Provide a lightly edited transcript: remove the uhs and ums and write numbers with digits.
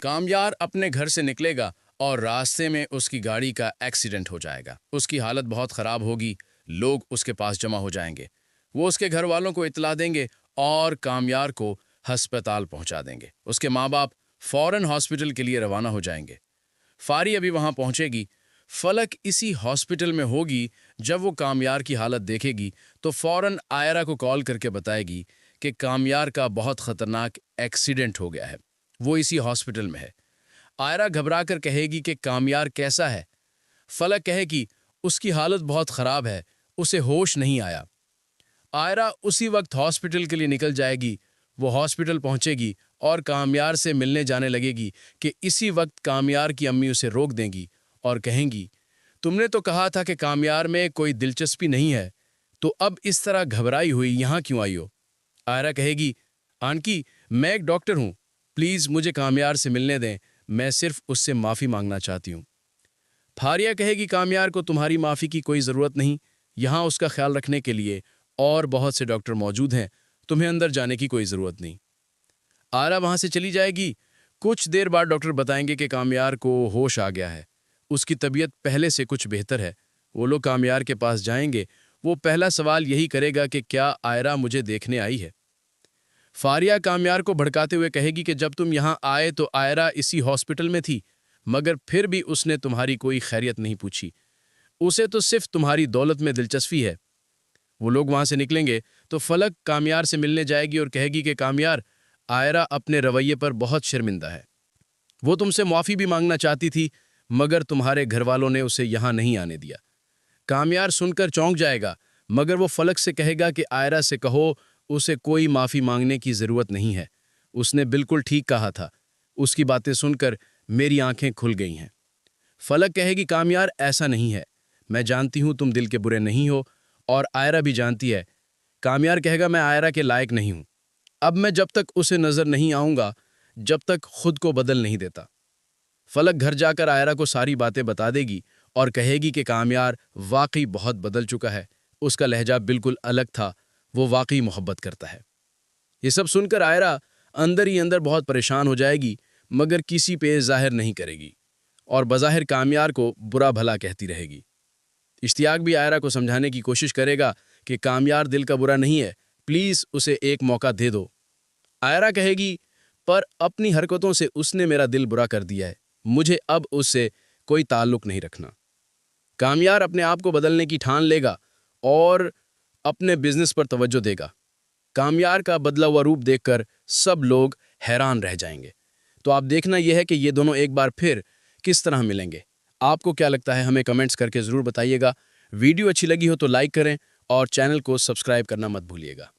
कामयार अपने घर से निकलेगा और रास्ते में उसकी गाड़ी का एक्सीडेंट हो जाएगा। उसकी हालत बहुत ख़राब होगी। लोग उसके पास जमा हो जाएंगे। वो उसके घर वालों को इत्तला देंगे और कामयार को अस्पताल पहुंचा देंगे। उसके माँ बाप फ़ौरन हॉस्पिटल के लिए रवाना हो जाएंगे। फारी अभी वहां पहुंचेगी। फलक इसी हॉस्पिटल में होगी। जब वो कामयार की हालत देखेगी तो फ़ौरन आयरा को कॉल करके बताएगी कि कामयार का बहुत ख़तरनाक एक्सीडेंट हो गया है। वो इसी हॉस्पिटल में है। आयरा घबराकर कहेगी कि कामयार कैसा है। फलक कहेगी उसकी हालत बहुत ख़राब है, उसे होश नहीं आया। आयरा उसी वक्त हॉस्पिटल के लिए निकल जाएगी। वो हॉस्पिटल पहुंचेगी और कामयार से मिलने जाने लगेगी कि इसी वक्त कामयार की अम्मी उसे रोक देंगी और कहेंगी, तुमने तो कहा था कि कामयार में कोई दिलचस्पी नहीं है, तो अब इस तरह घबराई हुई यहाँ क्यों आई हो? आयरा कहेगी, आंटी, मैं एक डॉक्टर हूँ, प्लीज़ मुझे कामयार से मिलने दें, मैं सिर्फ उससे माफ़ी मांगना चाहती हूँ। फारिया कहेगी, कामयार को तुम्हारी माफ़ी की कोई ज़रूरत नहीं, यहाँ उसका ख्याल रखने के लिए और बहुत से डॉक्टर मौजूद हैं, तुम्हें अंदर जाने की कोई ज़रूरत नहीं। आयरा वहाँ से चली जाएगी। कुछ देर बाद डॉक्टर बताएंगे कि कामयार को होश आ गया है, उसकी तबीयत पहले से कुछ बेहतर है। वो लोग कामयार के पास जाएंगे। वो पहला सवाल यही करेगा कि क्या आयरा मुझे देखने आई है? फारिया कामयार को भड़काते हुए कहेगी कि जब तुम यहाँ आए तो आयरा इसी हॉस्पिटल में थी, मगर फिर भी उसने तुम्हारी कोई खैरियत नहीं पूछी। उसे तो सिर्फ तुम्हारी दौलत में दिलचस्पी है। वो लोग वहां से निकलेंगे तो फलक कामयार से मिलने जाएगी और कहेगी कि कामयार, आयरा अपने रवैये पर बहुत शर्मिंदा है। वो तुमसे माफ़ी भी मांगना चाहती थी, मगर तुम्हारे घर वालों ने उसे यहाँ नहीं आने दिया। कामयार सुनकर चौंक जाएगा, मगर वो फलक से कहेगा कि आयरा से कहो उसे कोई माफ़ी मांगने की ज़रूरत नहीं है, उसने बिल्कुल ठीक कहा था। उसकी बातें सुनकर मेरी आंखें खुल गई हैं। फलक कहेगी, कामयार ऐसा नहीं है, मैं जानती हूँ तुम दिल के बुरे नहीं हो और आयरा भी जानती है। कामयार कहेगा, मैं आयरा के लायक नहीं हूँ। अब मैं जब तक उसे नज़र नहीं आऊँगा, जब तक खुद को बदल नहीं देता। फलक घर जाकर आयरा को सारी बातें बता देगी और कहेगी कि कामयार वाकई बहुत बदल चुका है, उसका लहजा बिल्कुल अलग था, वो वाकई मोहब्बत करता है। ये सब सुनकर आयरा अंदर ही अंदर बहुत परेशान हो जाएगी, मगर किसी पे जाहिर नहीं करेगी और बज़ाहिर कामयार को बुरा भला कहती रहेगी। इश्तियाक भी आयरा को समझाने की कोशिश करेगा कि कामयार दिल का बुरा नहीं है, प्लीज़ उसे एक मौका दे दो। आयरा कहेगी, पर अपनी हरकतों से उसने मेरा दिल बुरा कर दिया है, मुझे अब उससे कोई ताल्लुक नहीं रखना। कामयार अपने आप को बदलने की ठान लेगा और अपने बिजनेस पर तवज्जो देगा। कामयार का बदला हुआ रूप देखकर सब लोग हैरान रह जाएंगे। तो आप देखना यह है कि ये दोनों एक बार फिर किस तरह मिलेंगे। आपको क्या लगता है, हमें कमेंट्स करके ज़रूर बताइएगा। वीडियो अच्छी लगी हो तो लाइक करें और चैनल को सब्सक्राइब करना मत भूलिएगा।